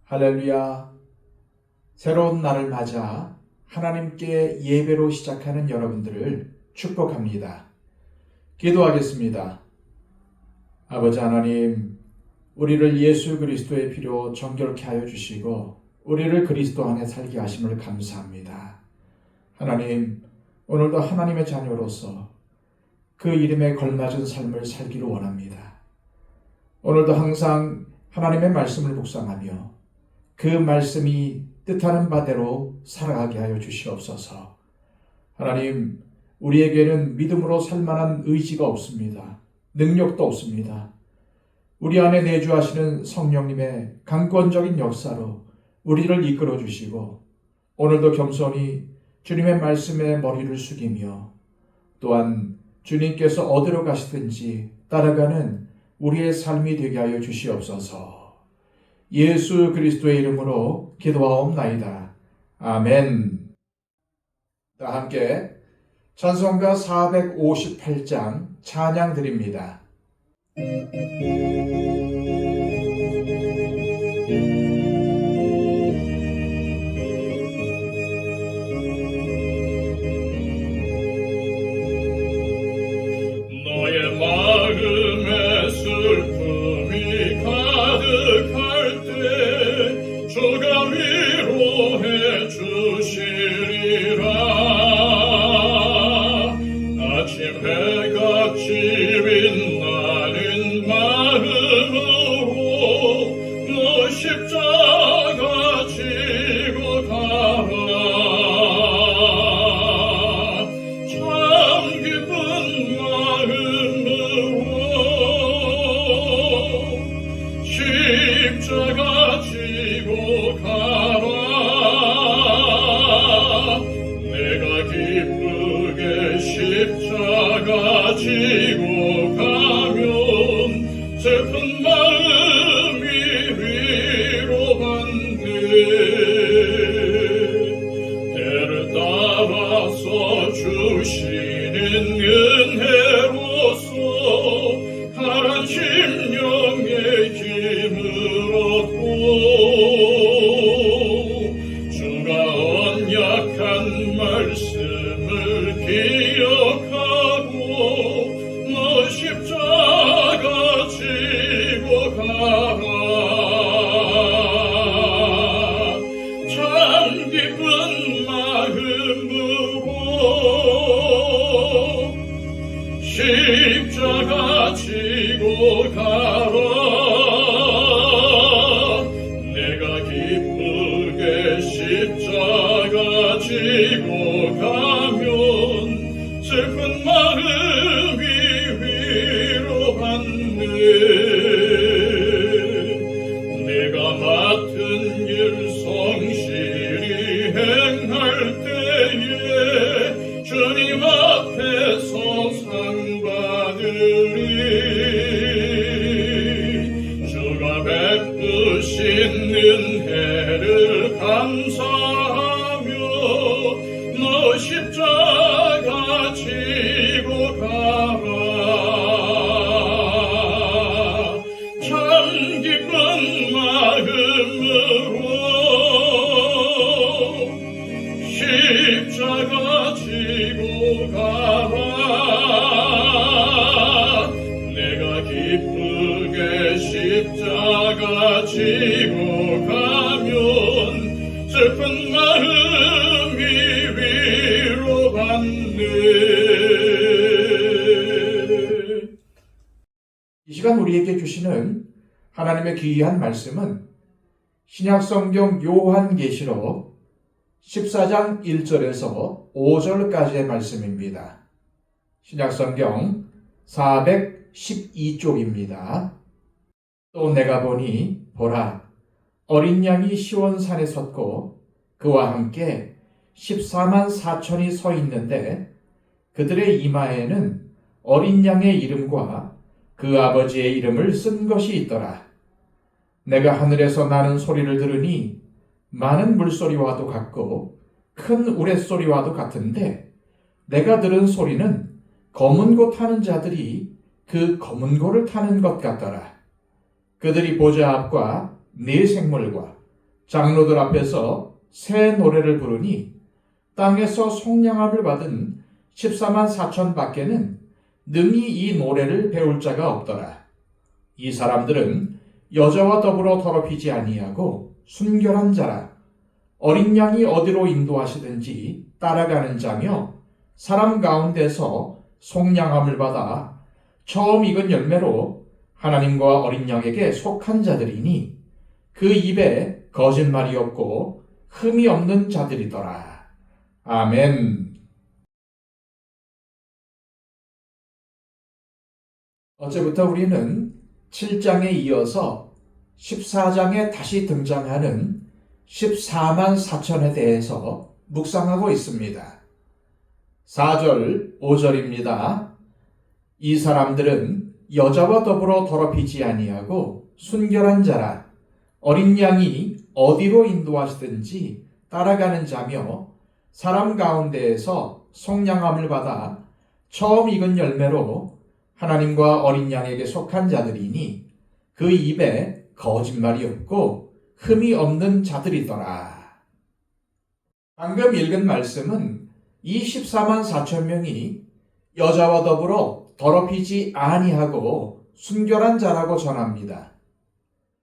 할렐루야. 새로운 날을 맞아 하나님께 예배로 시작하는 여러분들을 축복합니다. 기도하겠습니다. 아버지 하나님, 우리를 예수 그리스도의 피로 정결케 하여 주시고 우리를 그리스도 안에 살게 하심을 감사합니다. 하나님, 오늘도 하나님의 자녀로서 그 이름에 걸맞은 삶을 살기를 원합니다. 오늘도 항상 하나님의 말씀을 묵상하며 그 말씀이 뜻하는 바대로 살아가게 하여 주시옵소서. 하나님, 우리에게는 믿음으로 살만한 의지가 없습니다. 능력도 없습니다. 우리 안에 내주하시는 성령님의 강권적인 역사로 우리를 이끌어 주시고 오늘도 겸손히 주님의 말씀에 머리를 숙이며 또한 주님께서 어디로 가시든지 따라가는 우리의 삶이 되게 하여 주시옵소서. 예수 그리스도의 이름으로 기도하옵나이다. 아멘. 다 함께 찬송가 458장 찬양 드립니다. 너의 마음에 슬픔이 가득할 때 주가 위로해 주시리라. 아침 해같이 빛나는 마음으로 너 십자가 지고 가라. 참 기쁜 마음으로 십자가 지고 가라. 내가 기쁘게 십자가 지고 가면 슬픈 마음이 위로받네. 때를 따라서 주시는 은혜로서 가란 심령의 힘을 얻고 주가 언약한 말씀을 기억하고 너 십자가 지고 가라. 참 기쁜 마음으로 십자가 지고 가라. 내가 기쁘게 십자가 지고 가면 슬픈 마음이 위로받네. 내가 맡은 일 성실히 행할 때에 주님 앞에서 상 받으리. 주가 베푸신 은혜를 감사하며 너 십자가 지고 가라. 참 기쁜 마음으로 십자가 지고 가라. 내가 기쁘게 십자가 지고 가면 슬픈 마음이 위로받네. 이 시간 우리에게 주시는 하나님의 귀한 말씀은 신약성경 요한계시록 14장 1절에서 5절까지의 말씀입니다. 신약성경 412쪽입니다. 또 내가 보니 보라, 어린 양이 시온산에 섰고 그와 함께 14만 4천이 서 있는데 그들의 이마에는 어린 양의 이름과 그 아버지의 이름을 쓴 것이 있더라. 내가 하늘에서 나는 소리를 들으니 많은 물소리와도 같고 큰 우레소리와도 같은데 내가 들은 소리는 검은 고 타는 자들이 그 검은 고를 타는 것 같더라. 그들이 보좌 앞과 네 생물과 장로들 앞에서 새 노래를 부르니 땅에서 속량함을 받은 14만 4천 밖에는 능히 이 노래를 배울 자가 없더라. 이 사람들은 여자와 더불어 더럽히지 아니하고 순결한 자라. 어린 양이 어디로 인도하시든지 따라가는 자며 사람 가운데서 속량함을 받아 처음 익은 열매로 하나님과 어린 양에게 속한 자들이니 그 입에 거짓말이 없고 흠이 없는 자들이더라. 아멘. 어제부터 우리는 7장에 이어서 14장에 다시 등장하는 14만 4천에 대해서 묵상하고 있습니다. 4절, 5절입니다. 이 사람들은 여자와 더불어 더럽히지 아니하고 순결한 자라. 어린 양이 어디로 인도하시든지 따라가는 자며 사람 가운데에서 속량함을 받아 처음 익은 열매로 하나님과 어린 양에게 속한 자들이니 그 입에 거짓말이 없고 흠이 없는 자들이더라. 방금 읽은 말씀은 이 14만 4천 명이 여자와 더불어 더럽히지 아니하고 순결한 자라고 전합니다.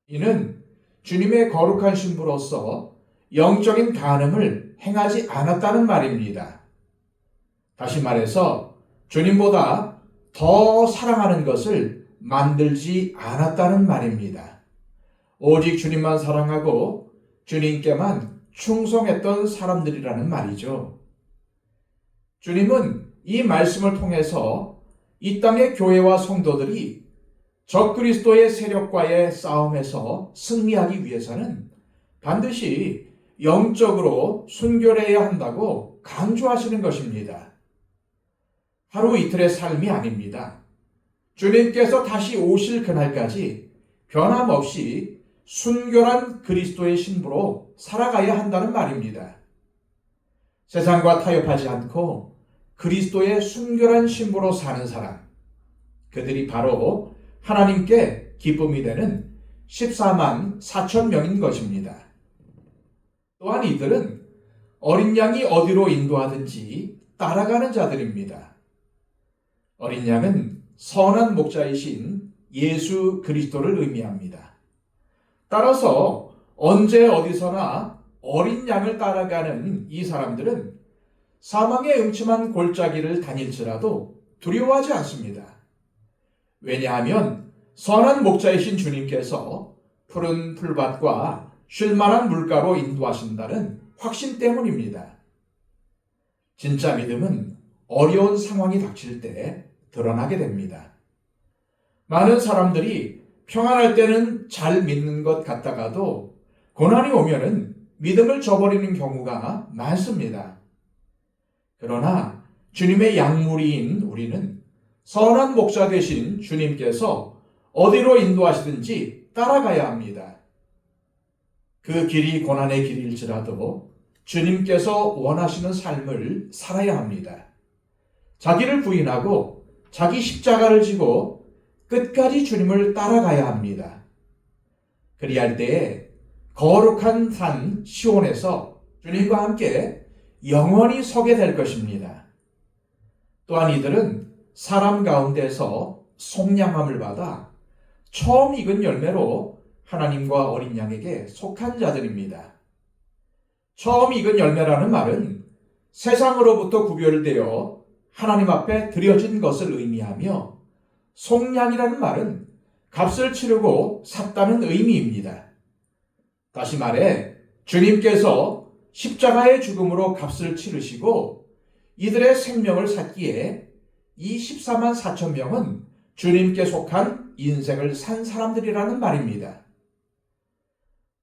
이는 주님의 거룩한 신부로서 영적인 간음을 행하지 않았다는 말입니다. 다시 말해서 주님보다 더 사랑하는 것을 만들지 않았다는 말입니다. 오직 주님만 사랑하고 주님께만 충성했던 사람들이라는 말이죠. 주님은 이 말씀을 통해서 이 땅의 교회와 성도들이 적그리스도의 세력과의 싸움에서 승리하기 위해서는 반드시 영적으로 순결해야 한다고 강조하시는 것입니다. 하루 이틀의 삶이 아닙니다. 주님께서 다시 오실 그날까지 변함없이 순결한 그리스도의 신부로 살아가야 한다는 말입니다. 세상과 타협하지 않고 그리스도의 순결한 신부로 사는 사람, 그들이 바로 하나님께 기쁨이 되는 14만 4천 명인 것입니다. 또한 이들은 어린 양이 어디로 인도하든지 따라가는 자들입니다. 어린 양은 선한 목자이신 예수 그리스도를 의미합니다. 따라서 언제 어디서나 어린 양을 따라가는 이 사람들은 사망의 음침한 골짜기를 다닐지라도 두려워하지 않습니다. 왜냐하면 선한 목자이신 주님께서 푸른 풀밭과 쉴만한 물가로 인도하신다는 확신 때문입니다. 진짜 믿음은 어려운 상황이 닥칠 때 드러나게 됩니다. 많은 사람들이 평안할 때는 잘 믿는 것 같다가도 고난이 오면은 믿음을 저버리는 경우가 많습니다. 그러나 주님의 양무리인 우리는 선한 목자 되신 주님께서 어디로 인도하시든지 따라가야 합니다. 그 길이 고난의 길일지라도 주님께서 원하시는 삶을 살아야 합니다. 자기를 부인하고 자기 십자가를 지고 끝까지 주님을 따라가야 합니다. 그리할 때에 거룩한 산 시온에서 주님과 함께 영원히 서게 될 것입니다. 또한 이들은 사람 가운데서 속량함을 받아 처음 익은 열매로 하나님과 어린 양에게 속한 자들입니다. 처음 익은 열매라는 말은 세상으로부터 구별되어 하나님 앞에 드려진 것을 의미하며, 속량이라는 말은 값을 치르고 샀다는 의미입니다. 다시 말해 주님께서 십자가의 죽음으로 값을 치르시고 이들의 생명을 샀기에 이 14만 4천 명은 주님께 속한 인생을 산 사람들이라는 말입니다.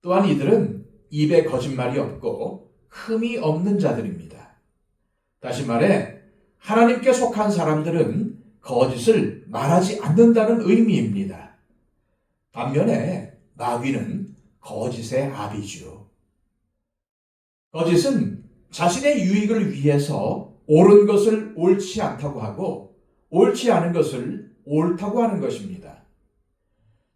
또한 이들은 입에 거짓말이 없고 흠이 없는 자들입니다. 다시 말해 하나님께 속한 사람들은 거짓을 말하지 않는다는 의미입니다. 반면에 마귀는 거짓의 아비죠. 거짓은 자신의 유익을 위해서 옳은 것을 옳지 않다고 하고 옳지 않은 것을 옳다고 하는 것입니다.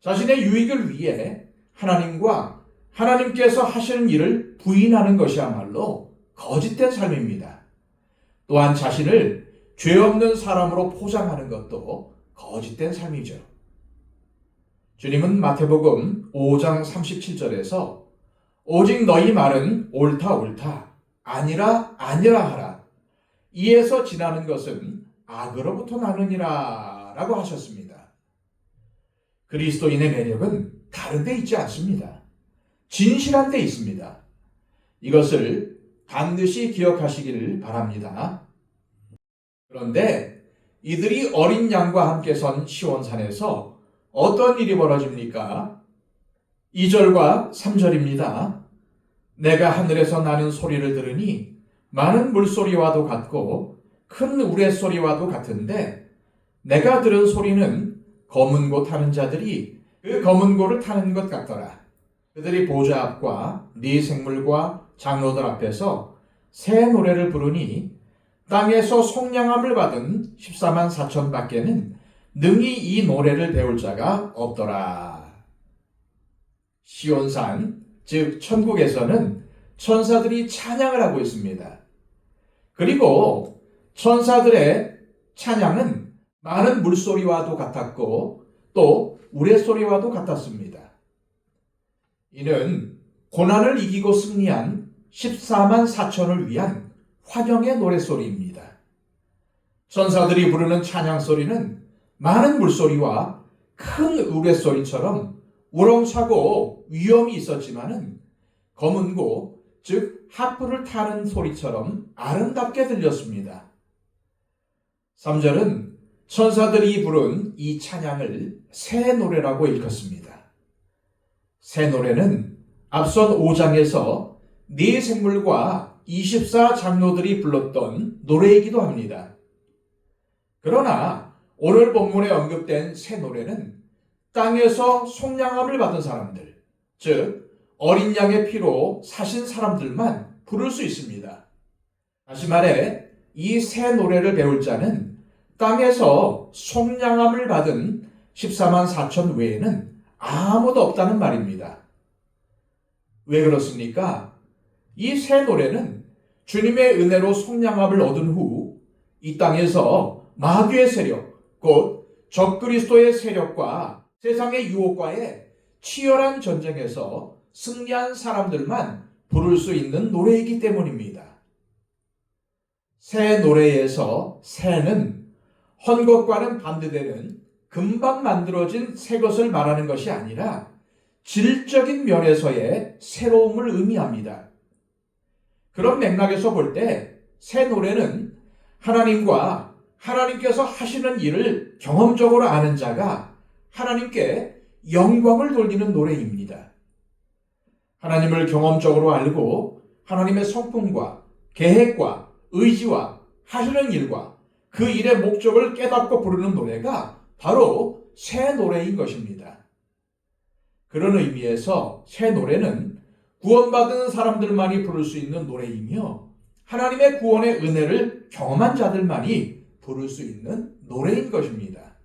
자신의 유익을 위해 하나님과 하나님께서 하시는 일을 부인하는 것이야말로 거짓된 삶입니다. 또한 자신을 죄 없는 사람으로 포장하는 것도 거짓된 삶이죠. 주님은 마태복음 5장 37절에서 오직 너희 말은 옳다 옳다 아니라 아니라 하라 이에서 지나는 것은 악으로부터 나느니라 라고 하셨습니다. 그리스도인의 매력은 다른 데 있지 않습니다. 진실한 데 있습니다. 이것을 반드시 기억하시기를 바랍니다. 그런데 이들이 어린 양과 함께 선 시온산에서 어떤 일이 벌어집니까? 2절과 3절입니다. 내가 하늘에서 나는 소리를 들으니 많은 물소리와도 같고 큰 우레소리와도 같은데 내가 들은 소리는 검은 고 타는 자들이 그 검은 고를 타는 것 같더라. 그들이 보좌 앞과 네 생물과 장로들 앞에서 새 노래를 부르니 땅에서 속량함을 받은 14만 4천 밖에는 능히 이 노래를 배울 자가 없더라. 시온산, 즉 천국에서는 천사들이 찬양을 하고 있습니다. 그리고 천사들의 찬양은 많은 물소리와도 같았고 또 우레소리와도 같았습니다. 이는 고난을 이기고 승리한 14만 4천을 위한 환영의 노래소리입니다. 천사들이 부르는 찬양소리는 많은 물소리와 큰 우레소리처럼 우렁차고 위험이 있었지만은 검은 고, 즉 하프를 타는 소리처럼 아름답게 들렸습니다. 3절은 천사들이 부른 이 찬양을 새 노래라고 일컫습니다. 새 노래는 앞선 5장에서 네 생물과 24 장로들이 불렀던 노래이기도 합니다. 그러나 오늘 본문에 언급된 새 노래는 땅에서 속량함을 받은 사람들, 즉 어린 양의 피로 사신 사람들만 부를 수 있습니다. 다시 말해 이 새 노래를 배울 자는 땅에서 속량함을 받은 14만 4천 외에는 아무도 없다는 말입니다. 왜 그렇습니까? 이 새 노래는 주님의 은혜로 속량함을 얻은 후 이 땅에서 마귀의 세력, 곧 적그리스도의 세력과 세상의 유혹과의 치열한 전쟁에서 승리한 사람들만 부를 수 있는 노래이기 때문입니다. 새 노래에서 새는 헌 것과는 반대되는 금방 만들어진 새 것을 말하는 것이 아니라 질적인 면에서의 새로움을 의미합니다. 그런 맥락에서 볼 때 새 노래는 하나님과 하나님께서 하시는 일을 경험적으로 아는 자가 하나님께 영광을 돌리는 노래입니다. 하나님을 경험적으로 알고 하나님의 성품과 계획과 의지와 하시는 일과 그 일의 목적을 깨닫고 부르는 노래가 바로 새 노래인 것입니다. 그런 의미에서 새 노래는 구원받은 사람들만이 부를 수 있는 노래이며 하나님의 구원의 은혜를 경험한 자들만이 부를 수 있는 노래인 것입니다.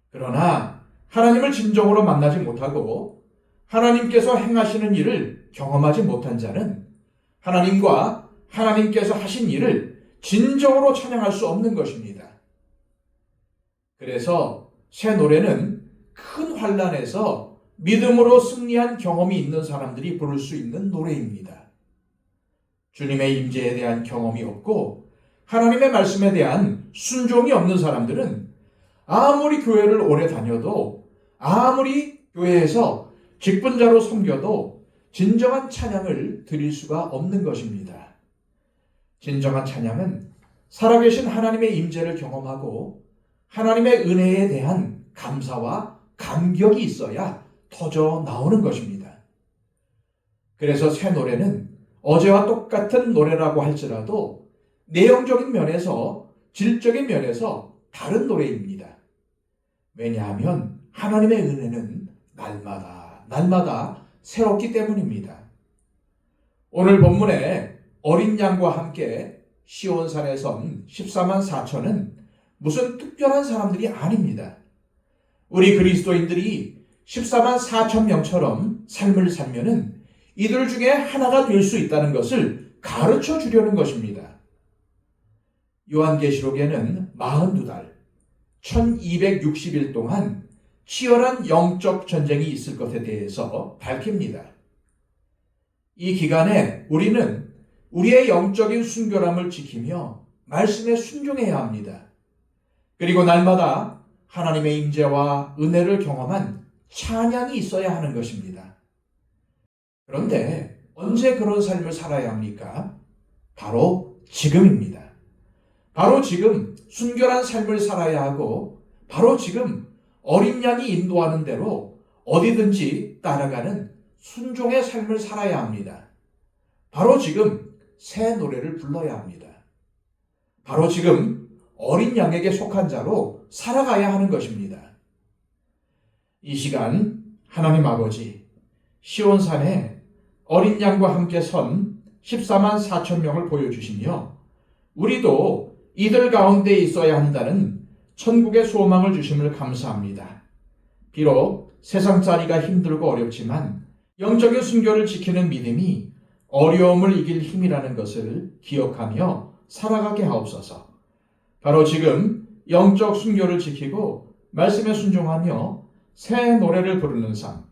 그러나 하나님을 진정으로 만나지 못하고 하나님께서 행하시는 일을 경험하지 못한 자는 하나님과 하나님께서 하신 일을 진정으로 찬양할 수 없는 것입니다. 그래서 새 노래는 큰 환난에서 믿음으로 승리한 경험이 있는 사람들이 부를 수 있는 노래입니다. 주님의 임재에 대한 경험이 없고 하나님의 말씀에 대한 순종이 없는 사람들은 아무리 교회를 오래 다녀도 아무리 교회에서 직분자로 섬겨도 진정한 찬양을 드릴 수가 없는 것입니다. 진정한 찬양은 살아계신 하나님의 임재를 경험하고 하나님의 은혜에 대한 감사와 감격이 있어야 터져 나오는 것입니다. 그래서 새 노래는 어제와 똑같은 노래라고 할지라도 내용적인 면에서 질적인 면에서 다른 노래입니다. 왜냐하면 하나님의 은혜는 날마다 새롭기 때문입니다. 오늘 본문에 어린 양과 함께 시온산에 선 14만 4천은 무슨 특별한 사람들이 아닙니다. 우리 그리스도인들이 14만 4천 명처럼 삶을 살면은 이들 중에 하나가 될 수 있다는 것을 가르쳐 주려는 것입니다. 요한계시록에는 42달, 1260일 동안 치열한 영적 전쟁이 있을 것에 대해서 밝힙니다. 이 기간에 우리는 우리의 영적인 순결함을 지키며 말씀에 순종해야 합니다. 그리고 날마다 하나님의 임재와 은혜를 경험한 찬양이 있어야 하는 것입니다. 그런데 언제 그런 삶을 살아야 합니까? 바로 지금입니다. 바로 지금 순결한 삶을 살아야 하고 바로 지금 어린 양이 인도하는 대로 어디든지 따라가는 순종의 삶을 살아야 합니다. 바로 지금 새 노래를 불러야 합니다. 바로 지금 어린 양에게 속한 자로 살아가야 하는 것입니다. 이 시간 하나님 아버지 시온산에 어린 양과 함께 선 14만 4천 명을 보여주시며 우리도 이들 가운데 있어야 한다는 천국의 소망을 주심을 감사합니다. 비록 세상살이가 힘들고 어렵지만 영적인 순결을 지키는 믿음이 어려움을 이길 힘이라는 것을 기억하며 살아가게 하옵소서. 바로 지금 영적 순결을 지키고 말씀에 순종하며 새 노래를 부르는 삶,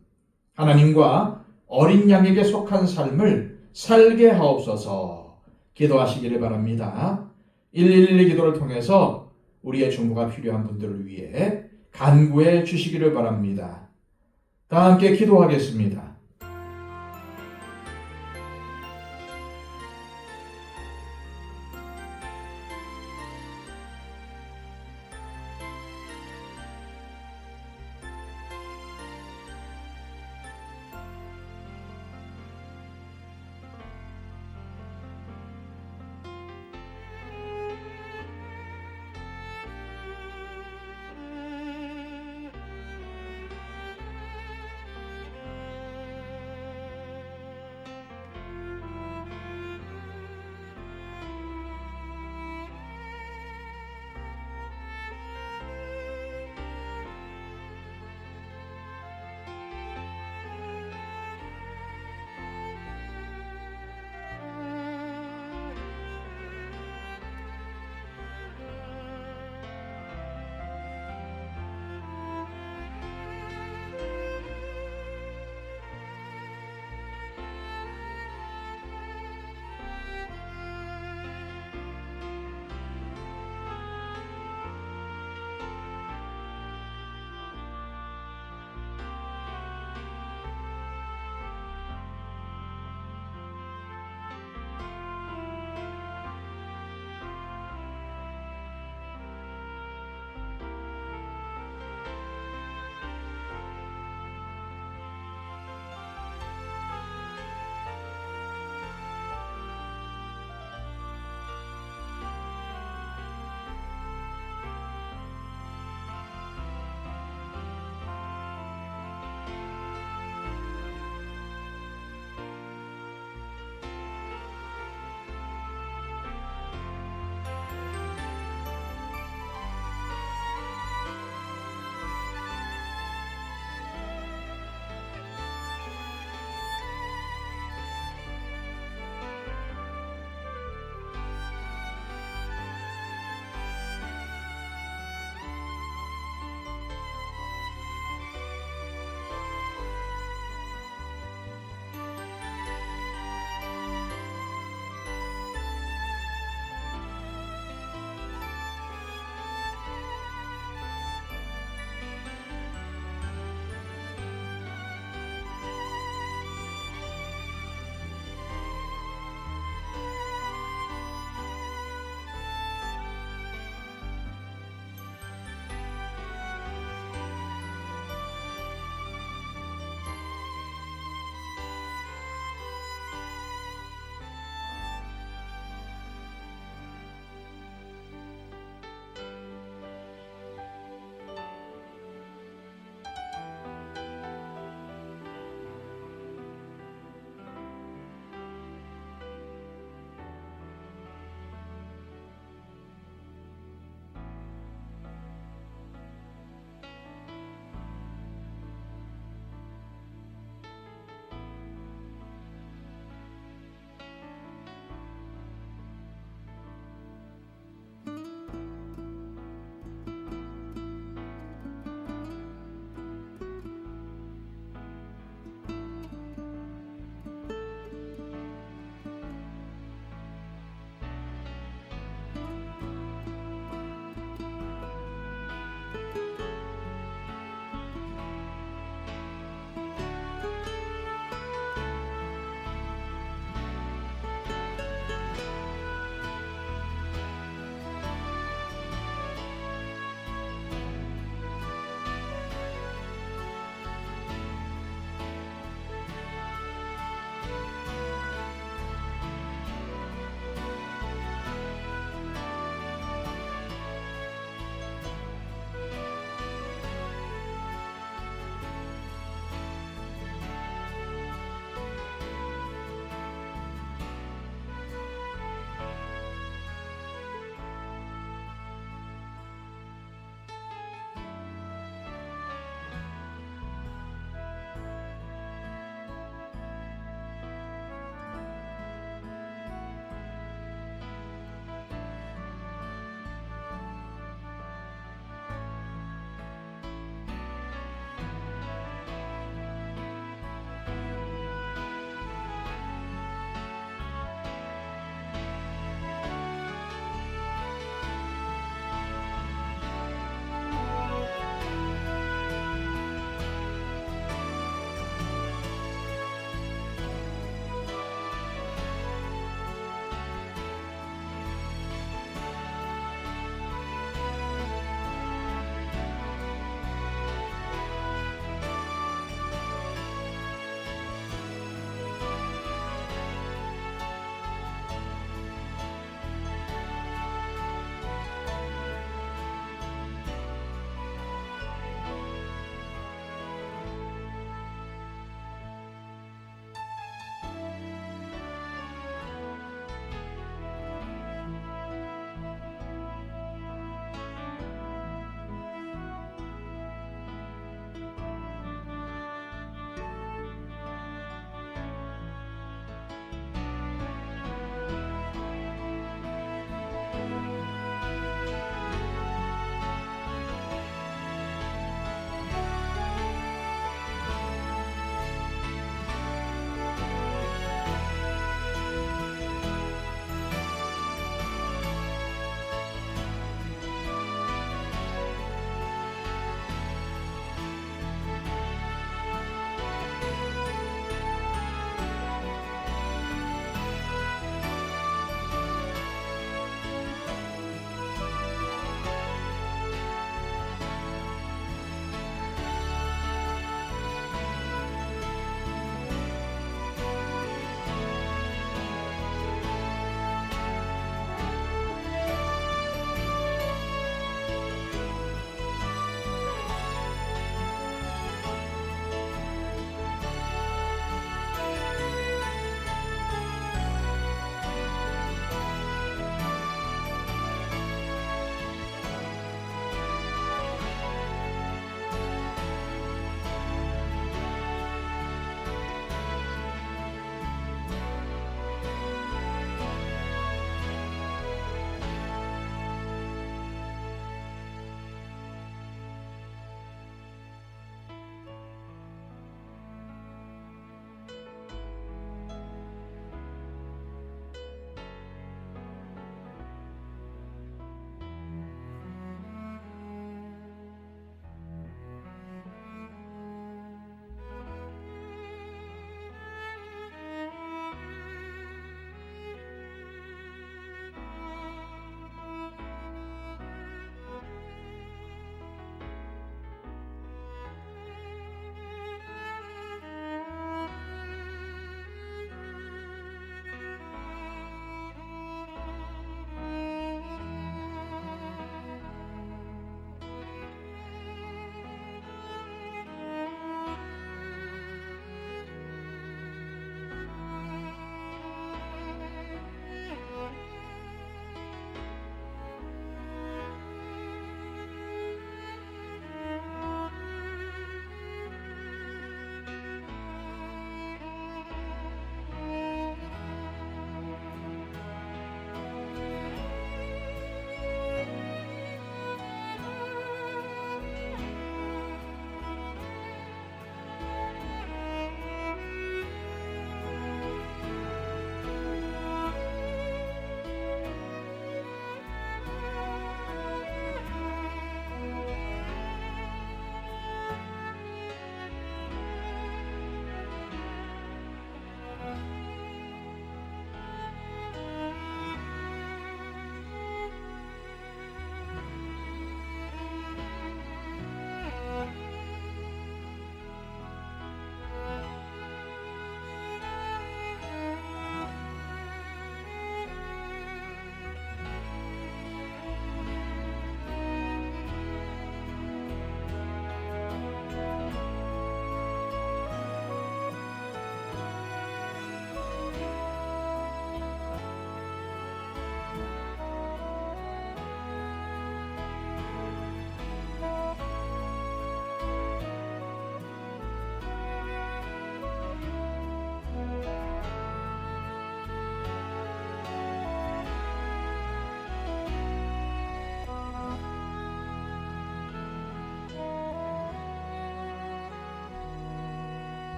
하나님과 어린 양에게 속한 삶을 살게 하옵소서 기도하시기를 바랍니다. 112 기도를 통해서 우리의 중보가 필요한 분들을 위해 간구해 주시기를 바랍니다. 다 함께 기도하겠습니다.